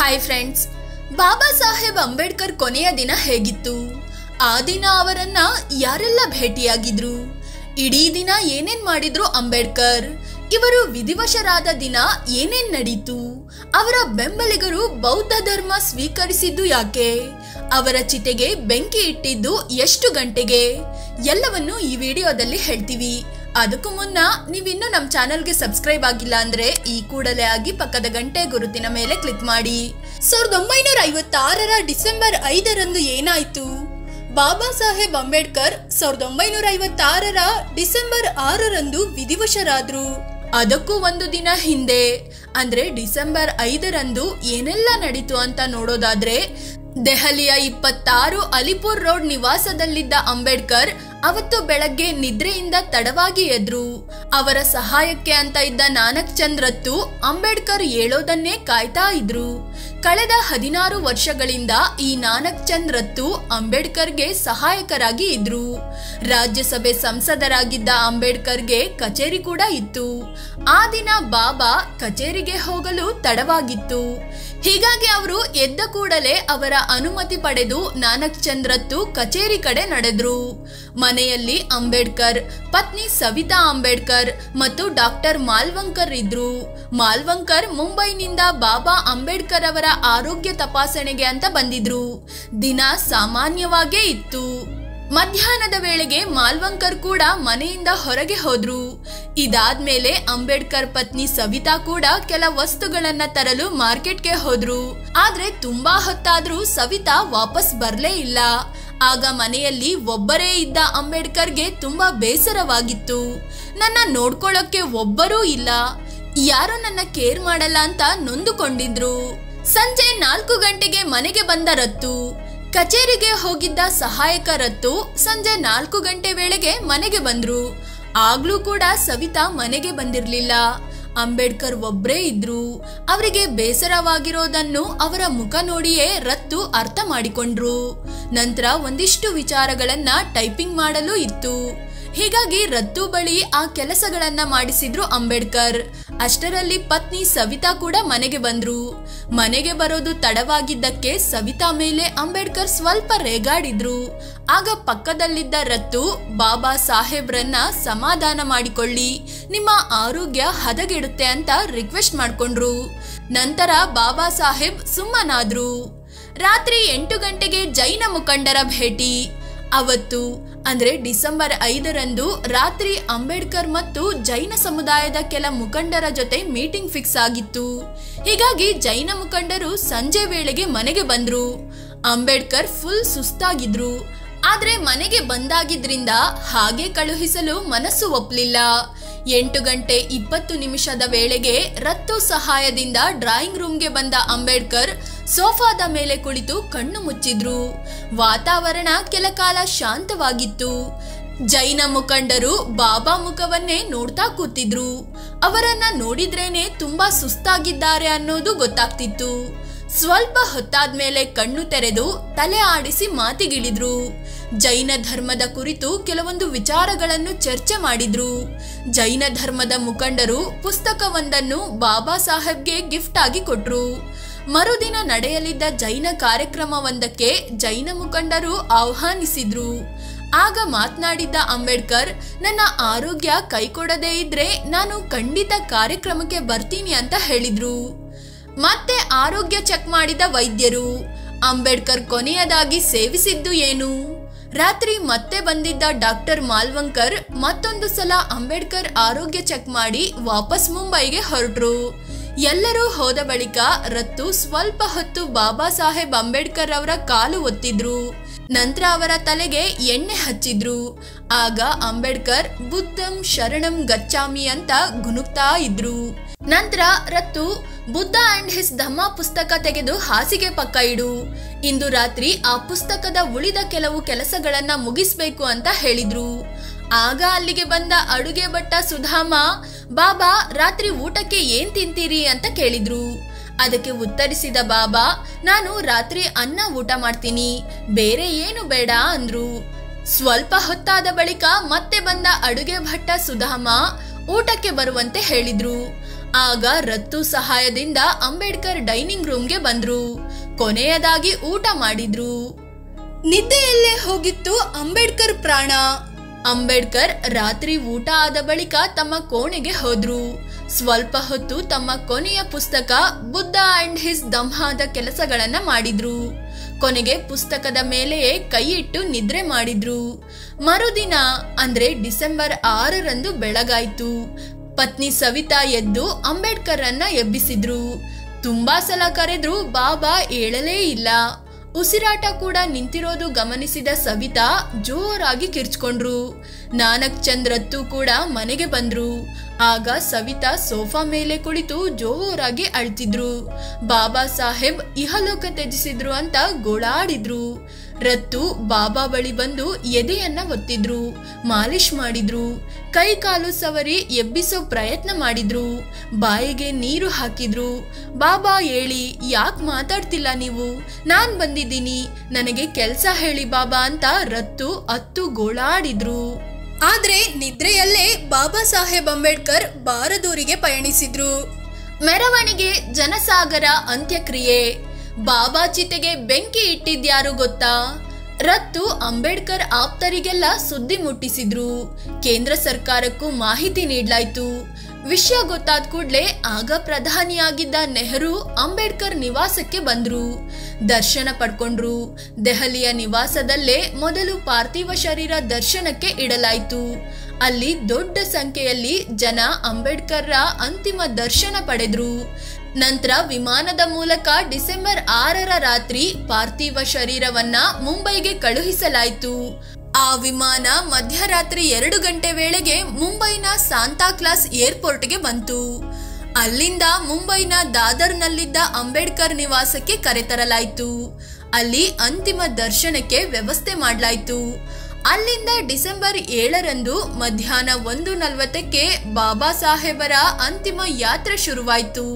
Hi friends, Baba Saheb Ambedkar ಕೊನೆಯ ದಿನ ಹೇಗಿತ್ತು? ಆ ದಿನ ಅವರನ್ನ ಯಾರೆಲ್ಲ ಭೇಟಿಯಾಗಿದ್ರು? ಇಡೀ ದಿನ ಏನೇನ್ ಮಾಡಿದ್ರು ಅಂಬೇಡ್ಕರ್? ಇವರು ವಿಧಿವಶರಾದ ದಿನ ಏನೇನ್ ನಡೀತು? ಅವರ ಬೆಂಬಲಿಗರು ಬೌದ್ಧ ಧರ್ಮ ಸ್ವೀಕರಿಸಿದ್ದು ಯಾಕೆ? ಅವರ ಚಿತೆಗೆ ಬೆಂಕಿ ಇಟ್ಟಿದ್ದು ಎಷ್ಟು ಗಂಟೆಗೆ? ಎಲ್ಲವನ್ನು ಈ ವಿಡಿಯೋದಲ್ಲಿ ಹೇಳ್ತೀವಿ. ಅದಕ್ಕೂ ಮುನ್ನ ನೀವಿನ್ನೂ ನಮ್ಮ ಚಾನೆಲ್ಗೆ ಸಬ್ಸ್ಕ್ರೈಬ್ ಆಗಿಲ್ಲ ಅಂದ್ರೆ ಈ ಕೂಡಲೇ ಆಗಿ ಪಕ್ಕದ ಗಂಟೆ ಗುರುತಿನ ಮೇಲೆ ಕ್ಲಿಕ್ ಮಾಡಿ. 1956ರ ಡಿಸೆಂಬರ್ 5ರಂದು ಏನಾಯ್ತು? ಬಾಬಾ ಸಾಹೇಬ್ ಅಂಬೇಡ್ಕರ್ 1956ರ ಡಿಸೆಂಬರ್ 6ರಂದು ವಿಧಿವಶರಾದ್ರು. ಅದಕ್ಕೂ ಒಂದು ದಿನ ಹಿಂದೆ ಅಂದ್ರೆ ಡಿಸೆಂಬರ್ 5ರಂದು ಏನೆಲ್ಲ ನಡೀತು ಅಂತ ನೋಡೋದಾದ್ರೆ, ದೆಹಲಿಯ 26 ಅಲಿಪುರ್ ರೋಡ್ ನಿವಾಸದಲ್ಲಿದ್ದ ಅಂಬೇಡ್ಕರ್ ಅವತ್ತು ಬೆಳಗ್ಗೆ ನಿದ್ರೆಯಿಂದ ತಡವಾಗಿ ಎದ್ರು. ಅವರ ಸಹಾಯಕ್ಕೆ ಅಂತ ಇದ್ದ ನಾನಕ್ ಚಂದ್ ರತ್ತು ಅಂಬೇಡ್ಕರ್ ಹೇಳೋದನ್ನೇ ಕಾಯ್ತಾ ಇದ್ರು. ಕಳೆದ 16 ವರ್ಷಗಳಿಂದ ಈ ನಾನಕ್ ಚಂದ್ ರತ್ತು ಅಂಬೇಡ್ಕರ್ಗೆ ಸಹಾಯಕರಾಗಿ ಇದ್ರು. ರಾಜ್ಯಸಭೆ ಸಂಸದರಾಗಿದ್ದ ಅಂಬೇಡ್ಕರ್ಗೆ ಕಚೇರಿ ಕೂಡ ಇತ್ತು. ಆ ದಿನ ಬಾಬಾ ಕಚೇರಿಗೆ ಹೋಗಲು ತಡವಾಗಿತ್ತು. ಹೀಗಾಗಿ ಅವರು ಎದ್ದ ಕೂಡಲೇ ಅವರ ಅನುಮತಿ ಪಡೆದು ನಾನಕ್ ಚಂದ್ ರತ್ತು ಕಚೇರಿ ಕಡೆ ನಡೆದ್ರು. ಮನೆಯಲ್ಲಿ ಅಂಬೇಡ್ಕರ್, ಪತ್ನಿ ಸವಿತಾ ಅಂಬೇಡ್ಕರ್ ಮತ್ತು ಡಾಕ್ಟರ್ ಮಾಲ್ವಂಕರ್ ಇದ್ರು. ಮಾಲ್ವಂಕರ್ ಮುಂಬೈನಿಂದ ಬಾಬಾ ಅಂಬೇಡ್ಕರ್ ಅವರ ಆರೋಗ್ಯ ತಪಾಸಣೆಗೆ ಅಂತ ಬಂದಿದ್ರು. ದಿನ ಸಾಮಾನ್ಯವಾಗೇ ಇತ್ತು. ಮಧ್ಯಾಹ್ನದ ವೇಳೆಗೆ ಮಾಲ್ವಂಕರ್ ಕೂಡ ಮನೆಯಿಂದ ಹೊರಗೆ ಹೋದ್ರು. ಇದಾದ್ಮೇಲೆ ಅಂಬೇಡ್ಕರ್ ಪತ್ನಿ ಸವಿತಾ ಕೂಡ ಕೆಲ ವಸ್ತುಗಳನ್ನ ತರಲು ಮಾರ್ಕೆಟ್ಗೆ ಹೋದ್ರು. ಆದ್ರೆ ತುಂಬಾ ಹೊತ್ತಾದ್ರೂ ಸವಿತಾ ವಾಪಸ್ ಬರ್ಲೇ ಇಲ್ಲ. ಆಗ ಮನೆಯಲ್ಲಿ ಒಬ್ಬರೇ ಇದ್ದ ಅಂಬೇಡ್ಕರ್ಗೆ ತುಂಬಾ ಬೇಸರವಾಗಿತ್ತು. ನನ್ನ ನೋಡ್ಕೊಳ್ಳೋಕೆ ಒಬ್ಬರೂ ಇಲ್ಲ, ಯಾರೋ ನನ್ನ ಕೇರ್ ಮಾಡಲ್ಲ ಅಂತ ನೊಂದುಕೊಂಡಿದ್ರು. ಸಂಜೆ 4 ಗಂಟೆಗೆ ಮನೆಗೆ ಬಂದ ರತ್ತು. ಕಚೇರಿಗೆ ಹೋಗಿದ್ದ ಸಹಾಯಕ ರತ್ತು ಸಂಜೆ 4 ಗಂಟೆ ವೇಳೆಗೆ ಮನೆಗೆ ಬಂದ್ರು. ಆಗ್ಲೂ ಕೂಡ ಸವಿತಾ ಮನೆಗೆ ಬಂದಿರ್ಲಿಲ್ಲ. ಅಂಬೇಡ್ಕರ್ ಒಬ್ರೇ ಇದ್ರು. ಅವರಿಗೆ ಬೇಸರವಾಗಿರೋದನ್ನು ಅವರ ಮುಖ ನೋಡಿಯೇ ರತ್ತು ಅರ್ಥ ಮಾಡಿಕೊಂಡ್ರು. ನಂತರ ಒಂದಿಷ್ಟು ವಿಚಾರಗಳನ್ನ ಟೈಪಿಂಗ್ ಮಾಡಲು ಇತ್ತು. ಹೀಗಾಗಿ ರತ್ತು ಬಳಿ ಆ ಕೆಲಸಗಳನ್ನ ಮಾಡಿಸಿದ್ರು ಅಂಬೇಡ್ಕರ್. ಅಷ್ಟರಲ್ಲಿ ಪತ್ನಿ ಸವಿತಾ ಕೂಡ ಮನೆಗೆ ಬಂದ್ರು. ಮನೆಗೆ ಬರೋದು ತಡವಾಗಿದ್ದಕ್ಕೆ ಸವಿತಾ ಮೇಲೆ ಅಂಬೇಡ್ಕರ್ ಸ್ವಲ್ಪ ರೇಗಾಡಿದ್ರು. ಆಗ ಪಕ್ಕದಲ್ಲಿದ್ದ ರತ್ತು ಬಾಬಾ ಸಾಹೇಬ್ರನ್ನ ಸಮಾಧಾನ ಮಾಡಿಕೊಳ್ಳಿ, ನಿಮ್ಮ ಆರೋಗ್ಯ ಹದಗೆಡುತ್ತೆ ಅಂತ ರಿಕ್ವೆಸ್ಟ್ ಮಾಡ್ಕೊಂಡ್ರು. ನಂತರ ಬಾಬಾ ಸಾಹೇಬ್ ಸುಮ್ಮನಾದ್ರು. ರಾತ್ರಿ 8 ಗಂಟೆಗೆ ಜೈನ ಮುಖಂಡರ ಭೇಟಿ. ಅವತ್ತು ಅಂದ್ರೆ ಡಿಸೆಂಬರ್ 5ರಂದು ರಾತ್ರಿ ಅಂಬೇಡ್ಕರ್ ಮತ್ತು ಜೈನ ಸಮುದಾಯದ ಕೆಲ ಮುಖಂಡರ ಜೊತೆ ಮೀಟಿಂಗ್ ಫಿಕ್ಸ್ ಆಗಿತ್ತು. ಹೀಗಾಗಿ ಜೈನ ಮುಖಂಡರು ಸಂಜೆ ವೇಳೆಗೆ ಮನೆಗೆ ಬಂದ್ರು. ಅಂಬೇಡ್ಕರ್ ಫುಲ್ ಸುಸ್ತಾಗಿದ್ರು. ಆದ್ರೆ ಮನೆಗೆ ಬಂದಾಗಿದ್ರಿಂದ ಹಾಗೆ ಕಳುಹಿಸಲು ಮನಸ್ಸು ಒಪ್ಪಲಿಲ್ಲ. 8 ಗಂಟೆ 20 ನಿಮಿಷದ ವೇಳೆಗೆ ರತ್ತು ಸಹಾಯದಿಂದ ಡ್ರಾಯಿಂಗ್ ರೂಮ್ಗೆ ಬಂದ ಅಂಬೇಡ್ಕರ್ ಸೋಫಾದ ಮೇಲೆ ಕುಳಿತು ಕಣ್ಣು ಮುಚ್ಚಿದ್ರು. ವಾತಾವರಣ ಕೆಲ ಕಾಲ ಶಾಂತವಾಗಿತ್ತು. ಜೈನ ಮುಖಂಡರು ಬಾಬಾ ಮುಖವನ್ನೇ ನೋಡ್ತಾ ಕೂತಿದ್ರು. ಅವರನ್ನ ನೋಡಿದ್ರೇನೆ ತುಂಬಾ ಸುಸ್ತಾಗಿದ್ದಾರೆ ಅನ್ನೋದು ಗೊತ್ತಾಗ್ತಿತ್ತು. ಸ್ವಲ್ಪ ಹೊತ್ತಾದ್ಮೇಲೆ ಕಣ್ಣು ತೆರೆದು ತಲೆ ಆಡಿಸಿ ಮಾತಿಗಿಳಿದ್ರು. ಜೈನ ಧರ್ಮದ ಕುರಿತು ಕೆಲವೊಂದು ವಿಚಾರಗಳನ್ನು ಚರ್ಚೆ ಮಾಡಿದ್ರು. ಜೈನ ಧರ್ಮದ ಮುಖಂಡರು ಪುಸ್ತಕವೊಂದನ್ನು ಬಾಬಾ ಸಾಹೇಬ್ಗೆ ಗಿಫ್ಟ್ ಆಗಿ ಕೊಟ್ರು. ಮರುದಿನ ನಡೆಯಲಿದ್ದ ಜೈನ ಕಾರ್ಯಕ್ರಮವೊಂದಕ್ಕೆ ಜೈನ ಮುಖಂಡರು ಆಹ್ವಾನಿಸಿದ್ರು. ಆಗ ಮಾತನಾಡಿದ್ದ ಅಂಬೇಡ್ಕರ್, ನನ್ನ ಆರೋಗ್ಯ ಕೈಕೊಡದೇ ಇದ್ರೆ ನಾನು ಖಂಡಿತ ಕಾರ್ಯಕ್ರಮಕ್ಕೆ ಬರ್ತೀನಿ ಅಂತ ಹೇಳಿದ್ರು. ಮತ್ತೆ ಆರೋಗ್ಯ ಚೆಕ್ ಮಾಡಿದ ವೈದ್ಯರು. ಅಂಬೇಡ್ಕರ್ ಕೊನೆಯದಾಗಿ ಸೇವಿಸಿದ್ದು ಏನು? ರಾತ್ರಿ ಮತ್ತೆ ಬಂದಿದ್ದ ಡಾಕ್ಟರ್ ಮಾಲ್ವಂಕರ್ ಮತ್ತೊಂದು ಸಲ ಅಂಬೇಡ್ಕರ್ ಆರೋಗ್ಯ ಚೆಕ್ ಮಾಡಿ ವಾಪಸ್ ಮುಂಬೈಗೆ ಹೊರಟ್ರು. ಎಲ್ಲರೂ ಹೋದ ಬಳಿಕ ರತ್ತು ಸ್ವಲ್ಪ ಹೊತ್ತು ಬಾಬಾ ಸಾಹೇಬ್ ಅಂಬೇಡ್ಕರ್ ಅವರ ಕಾಲು ಒತ್ತಿದ್ರು. ನಂತರ ಅವರ ತಲೆಗೆ ಎಣ್ಣೆ ಹಚ್ಚಿದ್ರು. ಆಗ ಅಂಬೇಡ್ಕರ್ ಬುದ್ಧಂ ಶರಣಂ ಗಚ್ಚಾಮಿ ಅಂತ ಗುನುಗ್ತಾ ಇದ್ರು. ನಂತರ ರತ್ತು ಬುದ್ಧ ಅಂಡ್ ಹಿಸ್ ಧಮ್ಮ ಪುಸ್ತಕ ತೆಗೆದು ಹಾಸಿಗೆ ಪಕ್ಕ ಇಡು. ಇಂದು ರಾತ್ರಿ ಆ ಪುಸ್ತಕದ ಉಳಿದ ಕೆಲವು ಕೆಲಸಗಳನ್ನ ಮುಗಿಸ್ಬೇಕು ಅಂತ ಹೇಳಿದ್ರು. ಆಗ ಅಲ್ಲಿಗೆ ಬಂದ ಅಡುಗೆ ಭಟ್ಟ ಸುಧಾಮ, ಬಾಬಾ ರಾತ್ರಿ ಊಟಕ್ಕೆ ಏನ್ ತಿಂತೀರಿ ಅಂತ ಕೇಳಿದ್ರು. ಅದಕ್ಕೆ ಉತ್ತರಿಸಿದ ಬಾಬಾ, ನಾನು ರಾತ್ರಿ ಅನ್ನ ಊಟ ಮಾಡ್ತೀನಿ, ಬೇರೆ ಏನು ಬೇಡ ಅಂದ್ರು. ಸ್ವಲ್ಪ ಹೊತ್ತಾದ ಬಳಿಕ ಮತ್ತೆ ಬಂದ ಅಡುಗೆ ಭಟ್ಟ ಸುಧಾಮ ಊಟಕ್ಕೆ ಬರುವಂತೆ ಹೇಳಿದ್ರು. ಆಗ ರತ್ತು ಸಹಾಯದಿಂದ ಅಂಬೇಡ್ಕರ್ ಡೈನಿಂಗ್ ರೂಮ್ಗೆ ಬಂದ್ರು. ಕೊನೆಯದಾಗಿ ಊಟ ಮಾಡಿದ್ರು. ನಿದ್ದೆಯಲ್ಲೇ ಹೋಗಿತ್ತು ಅಂಬೇಡ್ಕರ್ ಪ್ರಾಣ. ಅಂಬೇಡ್ಕರ್ ರಾತ್ರಿ ಊಟ ಆದ ಬಳಿಕ ತಮ್ಮ ಕೋಣೆಗೆ ಹೋದ್ರು. ಸ್ವಲ್ಪ ಹೊತ್ತು ತಮ್ಮ ಕೊನೆಯ ಪುಸ್ತಕ ಬುದ್ಧ ಅಂಡ್ ಹಿಸ್ ಧಮ್ಮಾದ ಕೆಲಸಗಳನ್ನ ಮಾಡಿದ್ರು. ಕೊನೆಗೆ ಪುಸ್ತಕದ ಮೇಲೆಯೇ ಕೈ ಇಟ್ಟು ನಿದ್ರೆ ಮಾಡಿದ್ರು. ಮರುದಿನ ಅಂದ್ರೆ ಡಿಸೆಂಬರ್ 6ರಂದು ಬೆಳಗಾಯ್ತು. ಪತ್ನಿ ಸವಿತಾ ಎದ್ದು ಅಂಬೇಡ್ಕರ್ ಅನ್ನ ಎಬ್ಬಿಸಿದ್ರು. ತುಂಬಾ ಸಲ ಕರೆದ್ರು ಬಾಬಾ ಏಳಲೇ ಇಲ್ಲ. ಉಸಿರಾಟ ಕೂಡ ನಿಂತಿರೋದು ಗಮನಿಸಿದ ಸವಿತಾ ಜೋರಾಗಿ ಕಿರ್ಚ್ಕೊಂಡ್ರು. ನಾನಕ್ ಚಂದ್ ರತ್ತು ಕೂಡ ಮನೆಗೆ ಬಂದ್ರು. ಆಗ ಸವಿತಾ ಸೋಫಾ ಮೇಲೆ ಕುಳಿತು ಜೋರಾಗಿ ಅಳ್ತಿದ್ರು. ಬಾಬಾ ಸಾಹೇಬ್ ಇಹಲೋಕ ತ್ಯಜಿಸಿದ್ರು ಅಂತ ಗೋಳಾಡಿದ್ರು. ರತ್ತು ಬಾಬಾ ಬಳಿ ಬಂದು ಎದೆಯನ್ನ ಒತ್ತಿದ್ರು, ಮಾಲಿಶ್ ಮಾಡಿದ್ರು, ಕೈ ಕಾಲು ಸವರಿ ಎಬ್ಬಿಸೋ ಪ್ರಯತ್ನ ಮಾಡಿದ್ರು, ಬಾಯಿಗೆ ನೀರು ಹಾಕಿದ್ರು. ಬಾಬಾ ಹೇಳಿ, ಯಾಕೆ ಮಾತಾಡ್ತಿಲ್ಲ ನೀವು? ನಾನ್ ಬಂದಿದ್ದೀನಿ, ನನಗೆ ಕೆಲ್ಸ ಹೇಳಿ ಬಾಬಾ ಅಂತ ರತ್ತು ಅತ್ತು ಗೋಳಾಡಿದ್ರು. ಆದ್ರೆ ನಿದ್ರೆಯಲ್ಲೇ ಬಾಬಾ ಸಾಹೇಬ್ ಅಂಬೇಡ್ಕರ್ ಬಾರದೂರಿಗೆ ಪಯಣಿಸಿದ್ರು. ಮೆರವಣಿಗೆ, ಜನಸಾಗರ, ಅಂತ್ಯಕ್ರಿಯೆ. ಬಾಬಾ ಚಿತೆಗೆ ಬೆಂಕಿ ಇಟ್ಟಿದ್ಯಾರು ಗೊತ್ತಾ? ರತ್ತು ಅಂಬೇಡ್ಕರ್ ಆಪ್ತರಿಗೆಲ್ಲ ಸುದ್ದಿ ಮುಟ್ಟಿಸಿದ್ರು. ಕೇಂದ್ರ ಸರ್ಕಾರಕ್ಕೂ ಮಾಹಿತಿ ನೀಡಲಾಯ್ತು. ವಿಷಯ ಗೊತ್ತಾದ ಕೂಡ್ಲೆ ಆಗ ಪ್ರಧಾನಿಯಾಗಿದ್ದ ನೆಹರು ಅಂಬೇಡ್ಕರ್ ನಿವಾಸಕ್ಕೆ ಬಂದ್ರು. ದರ್ಶನ ಪಡ್ಕೊಂಡ್ರು. ದೆಹಲಿಯ ನಿವಾಸದಲ್ಲೇ ಮೊದಲು ಪಾರ್ಥಿವ ಶರೀರ ದರ್ಶನಕ್ಕೆ ಇಡಲಾಯ್ತು. ಅಲ್ಲಿ ದೊಡ್ಡ ಸಂಖ್ಯೆಯಲ್ಲಿ ಜನ ಅಂಬೇಡ್ಕರ್ರ ಅಂತಿಮ ದರ್ಶನ ಪಡೆದ್ರು. ನಂತರ ವಿಮಾನದ ಮೂಲಕ ಡಿಸೆಂಬರ್ 6ರ ರಾತ್ರಿ ಪಾರ್ಥಿವ ಶರೀರವನ್ನ ಮುಂಬೈಗೆ ಕಳುಹಿಸಲಾಯಿತು. ಆ ವಿಮಾನ ಮಧ್ಯರಾತ್ರಿ 2 ಗಂಟೆ ವೇಳೆಗೆ ಮುಂಬೈನ ಸಾಂತಾಕ್ಲಾಸ್ ಏರ್ಪೋರ್ಟ್ಗೆ ಬಂತು. ಅಲ್ಲಿಂದ ಮುಂಬೈನ ದಾದರ್ನಲ್ಲಿದ್ದ ಅಂಬೇಡ್ಕರ್ ನಿವಾಸಕ್ಕೆ ಕರೆತರಲಾಯಿತು. ಅಲ್ಲಿ ಅಂತಿಮ ದರ್ಶನಕ್ಕೆ ವ್ಯವಸ್ಥೆ ಮಾಡಲಾಯಿತು. ಅಲ್ಲಿಂದ ಡಿಸೆಂಬರ್ 7ರಂದು ಮಧ್ಯಾಹ್ನ 1:40ಕ್ಕೆ ಬಾಬಾ ಸಾಹೇಬರ ಅಂತಿಮ ಯಾತ್ರೆ ಶುರುವಾಯಿತು.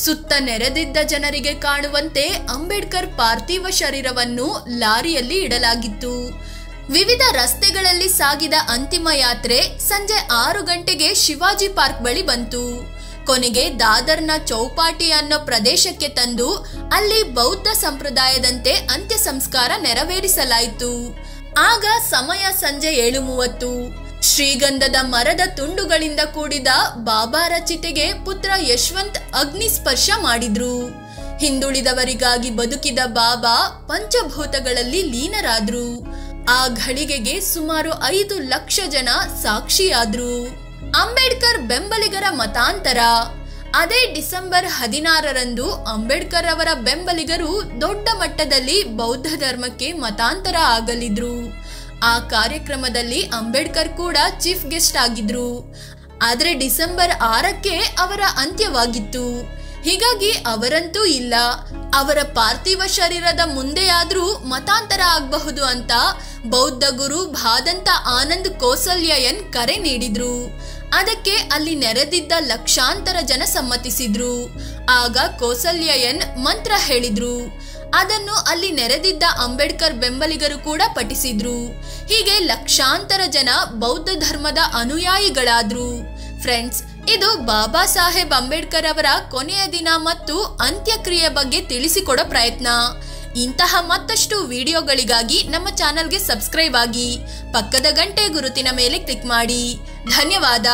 ಸುತ್ತ ನೆರೆದಿದ್ದ ಜನರಿಗೆ ಕಾಣುವಂತೆ ಅಂಬೇಡ್ಕರ್ ಪಾರ್ಥಿವ ಶರೀರವನ್ನು ಲಾರಿಯಲ್ಲಿ ಇಡಲಾಗಿತ್ತು. ವಿವಿಧ ರಸ್ತೆಗಳಲ್ಲಿ ಸಾಗಿದ ಅಂತಿಮ ಯಾತ್ರೆ ಸಂಜೆ 6 ಗಂಟೆಗೆ ಶಿವಾಜಿ ಪಾರ್ಕ್ ಬಳಿ ಬಂತು. ಕೊನೆಗೆ ದಾದರ್ನ ಚೌಪಾಟಿ ಅನ್ನೋ ಪ್ರದೇಶಕ್ಕೆ ತಂದು ಅಲ್ಲಿ ಬೌದ್ಧ ಸಂಪ್ರದಾಯದಂತೆ ಅಂತ್ಯ ಸಂಸ್ಕಾರ ನೆರವೇರಿಸಲಾಯಿತು. ಆಗ ಸಮಯ ಸಂಜೆ 7:30. ಶ್ರೀಗಂಧದ ಮರದ ತುಂಡುಗಳಿಂದ ಕೂಡಿದ ಬಾಬಾರ ಚಿತೆಗೆ ಪುತ್ರ ಯಶವಂತ್ ಅಗ್ನಿ ಸ್ಪರ್ಶ ಮಾಡಿದ್ರು. ಹಿಂದುಳಿದವರಿಗಾಗಿ ಬದುಕಿದ ಬಾಬಾ ಪಂಚಭೂತಗಳಲ್ಲಿ ಲೀನರಾದ್ರು. ಆ ಘಳಿಗೆಗೆ ಸುಮಾರು 5 ಲಕ್ಷ ಜನ ಸಾಕ್ಷಿಯಾದ್ರು. ಅಂಬೇಡ್ಕರ್ ಬೆಂಬಲಿಗರ ಮತಾಂತರ. ಅದೇ ಡಿಸೆಂಬರ್ 16ರಂದು ಅಂಬೇಡ್ಕರ್ ಅವರ ಬೆಂಬಲಿಗರು ದೊಡ್ಡ ಮಟ್ಟದಲ್ಲಿ ಬೌದ್ಧ ಧರ್ಮಕ್ಕೆ ಮತಾಂತರ ಆಗಲಿದ್ರು. ಆ ಕಾರ್ಯಕ್ರಮದಲ್ಲಿ ಅಂಬೇಡ್ಕರ್ ಕೂಡ ಚೀಫ್ ಗೆಸ್ಟ್ ಆಗಿದ್ರು. ಆದ್ರೆ ಡಿಸೆಂಬರ್ 6ಕ್ಕೆ ಅವರ ಅಂತ್ಯವಾಗಿತ್ತು. ಹೀಗಾಗಿ ಅವರಂತೂ ಇಲ್ಲ. ಅವರ ಪಾರ್ಥಿವ ಶರೀರದ ಮುಂದೆಯಾದ್ರೂ ಮತಾಂತರ ಆಗಬಹುದು ಅಂತ ಬೌದ್ಧ ಗುರು ಭಾದಂತ ಆನಂದ್ ಕೋಸಲ್ಯಯನ್ ಕರೆ ನೀಡಿದ್ರು. ಅದಕ್ಕೆ ಅಲ್ಲಿ ನೆರೆದಿದ್ದ ಲಕ್ಷಾಂತರ ಜನ ಸಮ್ಮತಿಸಿದ್ರು. ಆಗ ಕೋಸಲ್ಯಯನ್ ಮಂತ್ರ ಹೇಳಿದ್ರು. ಅದನ್ನು ಅಲ್ಲಿ ನೆರೆದಿದ್ದ ಅಂಬೇಡ್ಕರ್ ಬೆಂಬಲಿಗರು ಕೂಡ ಪಠಿಸಿದ್ರು. ಹೀಗೆ ಲಕ್ಷಾಂತರ ಜನ ಬೌದ್ಧ ಧರ್ಮದ ಅನುಯಾಯಿಗಳಾದ್ರು. ಫ್ರೆಂಡ್ಸ್, ಇದು ಬಾಬಾ ಸಾಹೇಬ್ ಅಂಬೇಡ್ಕರ್ ಅವರ ಕೊನೆಯ ದಿನ ಮತ್ತು ಅಂತ್ಯಕ್ರಿಯೆ ಬಗ್ಗೆ ತಿಳಿಸಿಕೊಡೋ ಪ್ರಯತ್ನ. ಇಂತಹ ಮತ್ತಷ್ಟು ವಿಡಿಯೋಗಳಿಗಾಗಿ ನಮ್ಮ ಚಾನೆಲ್ಗೆ ಸಬ್ಸ್ಕ್ರೈಬ್ ಆಗಿ, ಪಕ್ಕದ ಗಂಟೆ ಗುರುತಿನ ಮೇಲೆ ಕ್ಲಿಕ್ ಮಾಡಿ. ಧನ್ಯವಾದ.